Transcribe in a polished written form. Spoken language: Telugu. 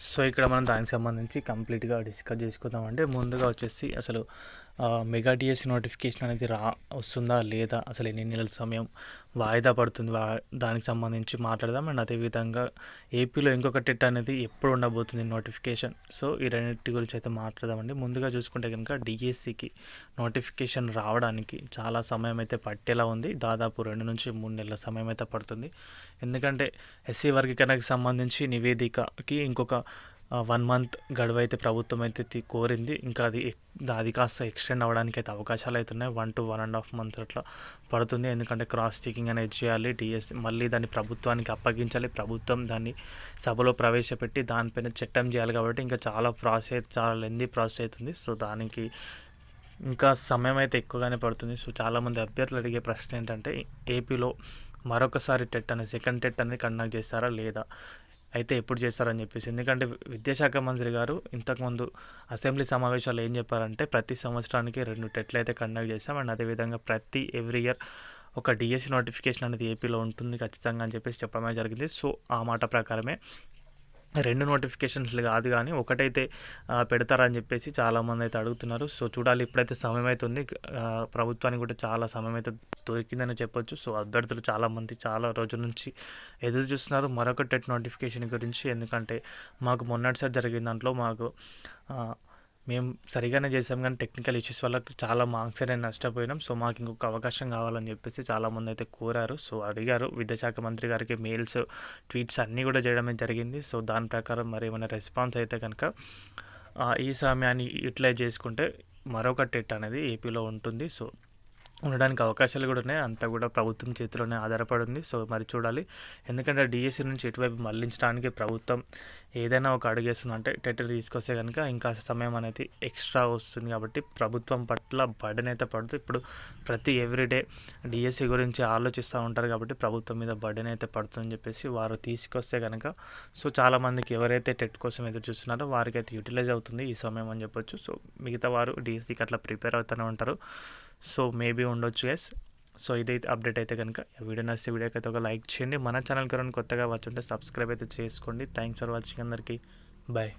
సో ఇక్కడ మనం దానికి సంబంధించి కంప్లీట్గా డిస్కస్ చేసుకుందామంటే ముందుగా వచ్చేసి అసలు మెగా డిఎస్సి నోటిఫికేషన్ అనేది వస్తుందా లేదా, అసలు ఎన్ని నెలల సమయం వాయిదా పడుతుంది, దానికి సంబంధించి మాట్లాడదాం. అండ్ అదేవిధంగా ఏపీలో ఇంకొక టెట్ అనేది ఎప్పుడు ఉండబోతుంది నోటిఫికేషన్. సో ఈ రెండింటి గురించి అయితే మాట్లాడదామండి. ముందుగా చూసుకుంటే కనుక డిఎస్సికి నోటిఫికేషన్ రావడానికి చాలా సమయం అయితే పట్టేలా ఉంది. దాదాపు 2 నుంచి 3 నెలల సమయం అయితే పడుతుంది. ఎందుకంటే ఎస్సీ వర్గీకరణకు సంబంధించి నివేదికకి ఇంకొక 1 మంత్ గడువు అయితే ప్రభుత్వం అయితే కోరింది. ఇంకా అది కాస్త ఎక్స్టెండ్ అవ్వడానికి అయితే అవకాశాలు అవుతున్నాయి. 1 to 1.5 months అట్లా పడుతుంది. ఎందుకంటే క్రాస్ చెకింగ్ అనేది చేయాలి, డిఎస్సి మళ్ళీ దాన్ని ప్రభుత్వానికి అప్పగించాలి, ప్రభుత్వం దాన్ని సభలో ప్రవేశపెట్టి దానిపైన చట్టం చేయాలి. కాబట్టి ఇంకా చాలా లెందీ ప్రాసెస్ అవుతుంది. సో దానికి ఇంకా సమయం అయితే ఎక్కువగానే పడుతుంది. సో చాలామంది అభ్యర్థులు అడిగే ప్రశ్న ఏంటంటే ఏపీలో మరొకసారి సెకండ్ టెట్ అనేది కండక్ట్ చేస్తారా లేదా, అయితే ఎప్పుడు చేస్తారని చెప్పేసి. ఎందుకంటే విద్యాశాఖ మంత్రి గారు ఇంతకుముందు అసెంబ్లీ సమావేశాలు ఏం చెప్పారంటే ప్రతి సంవత్సరానికి 2 టెట్లు అయితే కండక్ట్ చేస్తాం. అండ్ అదేవిధంగా ఎవ్రీ ఇయర్ ఒక డిఎస్సి నోటిఫికేషన్ అనేది ఏపీలో ఉంటుంది ఖచ్చితంగా అని చెప్పేసి చెప్పడమే జరిగింది. సో ఆ మాట ప్రకారమే 2 నోటిఫికేషన్స్లు కాదు కానీ ఒకటైతే పెడతారని చెప్పేసి చాలామంది అయితే అడుగుతున్నారు. సో చూడాలి, ఇప్పుడైతే సమయం అయితే ఉంది. ప్రభుత్వానికి కూడా చాలా సమయం అయితే దొరికిందని చెప్పొచ్చు. సో అభ్యర్థులు చాలామంది చాలా రోజుల నుంచి ఎదురు చూస్తున్నారు మరొక టెట్ నోటిఫికేషన్ గురించి. ఎందుకంటే మాకు మొన్నటిసారి జరిగిన దాంట్లో మేము సరిగానే చేసాం కానీ టెక్నికల్ ఇష్యూస్ వల్ల చాలా మార్క్స్ అనేది నష్టపోయినాం. సో మాకు ఇంకొక అవకాశం కావాలని చెప్పేసి చాలామంది అయితే కోరారు. సో అడిగారు విద్యాశాఖ మంత్రి గారికి, మెయిల్స్, ట్వీట్స్ అన్నీ కూడా చేయడమే జరిగింది. సో దాని ప్రకారం మరి ఏమైనా రెస్పాన్స్ అయితే కనుక ఈ సమయాన్ని యూటిలైజ్ చేసుకుంటే మరొక టెట్ అనేది ఏపీలో ఉంటుంది. సో ఉండడానికి అవకాశాలు కూడా ఉన్నాయి. అంతా కూడా ప్రభుత్వం చేతిలోనే ఆధారపడి ఉంది. సో మరి చూడాలి. ఎందుకంటే డిఎస్సి నుంచి ఎటువైపు మళ్లించడానికి ప్రభుత్వం ఏదైనా ఒక అడుగేస్తుంది. అంటే టెట్ తీసుకొస్తే కనుక ఇంకా సమయం అనేది ఎక్స్ట్రా వస్తుంది. కాబట్టి ప్రభుత్వం పట్ల బర్డెన్ అయితే పడుతుంది. ఇప్పుడు ఎవ్రీడే డిఎస్సి గురించి ఆలోచిస్తూ ఉంటారు కాబట్టి ప్రభుత్వం మీద బర్డెన్ అయితే పడుతుందని చెప్పేసి వారు తీసుకొస్తే కనుక సో చాలామందికి ఎవరైతే టెట్ కోసం ఎదురు చూస్తున్నారో వారికి అయితే యూటిలైజ్ అవుతుంది ఈ సమయం అని చెప్పొచ్చు. సో మిగతా వారు డిఎస్సికి అట్లా ప్రిపేర్ అవుతూనే ఉంటారు. సో మేబీ ఉండొచ్చు గైస్. సో ఇదైతే అప్డేట్ అయితే కనుక వీడియో నచ్చితే వీడియోకి అయితే ఒక లైక్ చేయండి. మన ఛానల్కి ఎవరైనా కొత్తగా వచ్చుంటే సబ్స్క్రైబ్ అయితే చేసుకోండి. థ్యాంక్స్ ఫర్ వాచింగ్ అందరికీ. బాయ్.